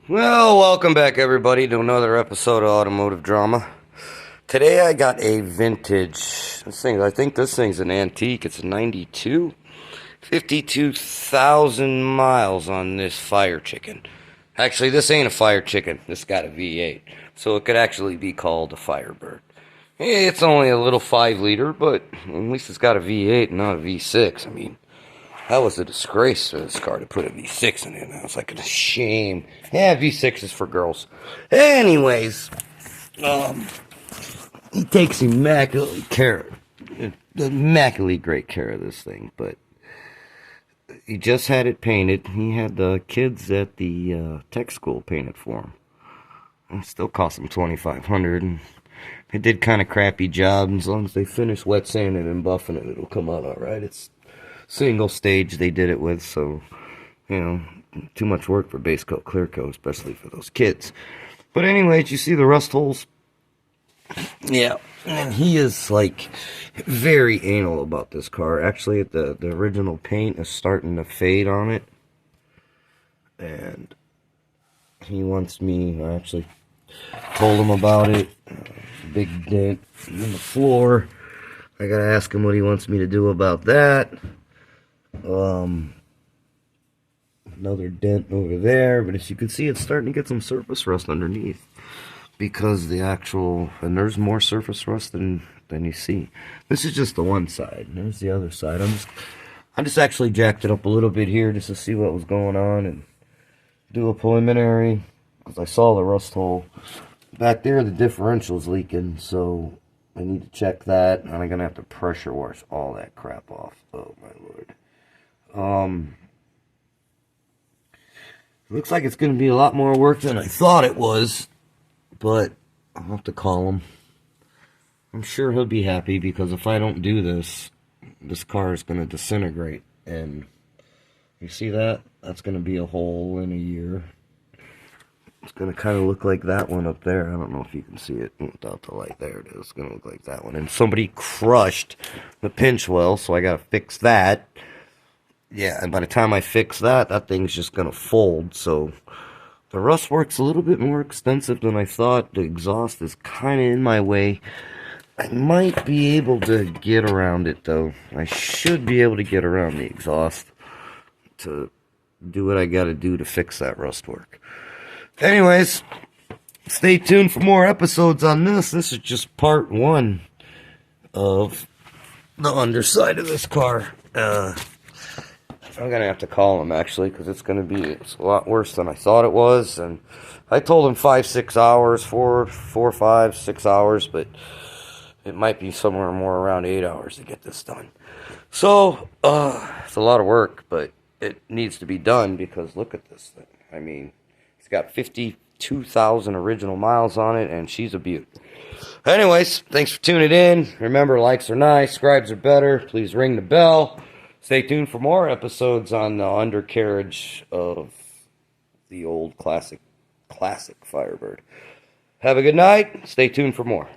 Well, welcome back everybody to another episode of Automotive Drama. Today I got a vintage, I think this thing's an antique, it's a 92. 52,000 miles on this fire chicken. Actually, this ain't a fire chicken, this got a V8. So it could actually be called a firebird. It's only a little 5 liter, but at least it's got a V8 and not a V6. I mean, that was a disgrace for this car to put a V6 in it. That was like a shame. Yeah, V6 is for girls. Anyways, he takes immaculately great care of this thing. But he just had it painted. He had the kids at the tech school paint it for him. It still cost him $2,500, and they did kind of crappy job. As long as they finish wet sanding and buffing it, it'll come out all right. It's single stage they did it with, so too much work for base coat, clear coat, especially for those kids. But anyways, you see the rust holes. Yeah, and he is like very anal about this car. Actually, the original paint is starting to fade on it, and he wants me. I actually told him about it. Big dent in the floor. I gotta ask him what he wants me to do about that. Another dent over there, but as you can see, it's starting to get some surface rust underneath, because and there's more surface rust than you see. This is just the one side, and there's the other side. I just actually jacked it up a little bit here just to see what was going on and do a preliminary, because I saw the rust hole back there. The differential's leaking, so I need to check that, and I'm gonna have to pressure wash all that crap off. Oh my lord. Looks like it's going to be a lot more work than I thought it was, but I'll have to call him. I'm sure he'll be happy, because if I don't do this, this car is going to disintegrate, and you see that? That's going to be a hole in a year. It's going to kind of look like that one up there. I don't know if you can see it without the light. There it is. It's going to look like that one. And somebody crushed the pinch well, so I got to fix that. Yeah, and by the time I fix that, that thing's just going to fold. So the rust work's a little bit more extensive than I thought. The exhaust is kind of in my way. I might be able to get around it, though. I should be able to get around the exhaust to do what I got to do to fix that rust work. Anyways, stay tuned for more episodes on this. This is just part one of the underside of this car. I'm going to have to call him, actually, because it's a lot worse than I thought it was. And I told him 5-6 hours, 4, 5, 6 hours, but it might be somewhere more around 8 hours to get this done. So, it's a lot of work, but it needs to be done, because look at this thing. I mean, it's got 52,000 original miles on it, and she's a beaut. Anyways, thanks for tuning in. Remember, likes are nice, subscribes are better. Please ring the bell. Stay tuned for more episodes on the undercarriage of the old classic Firebird. Have a good night. Stay tuned for more.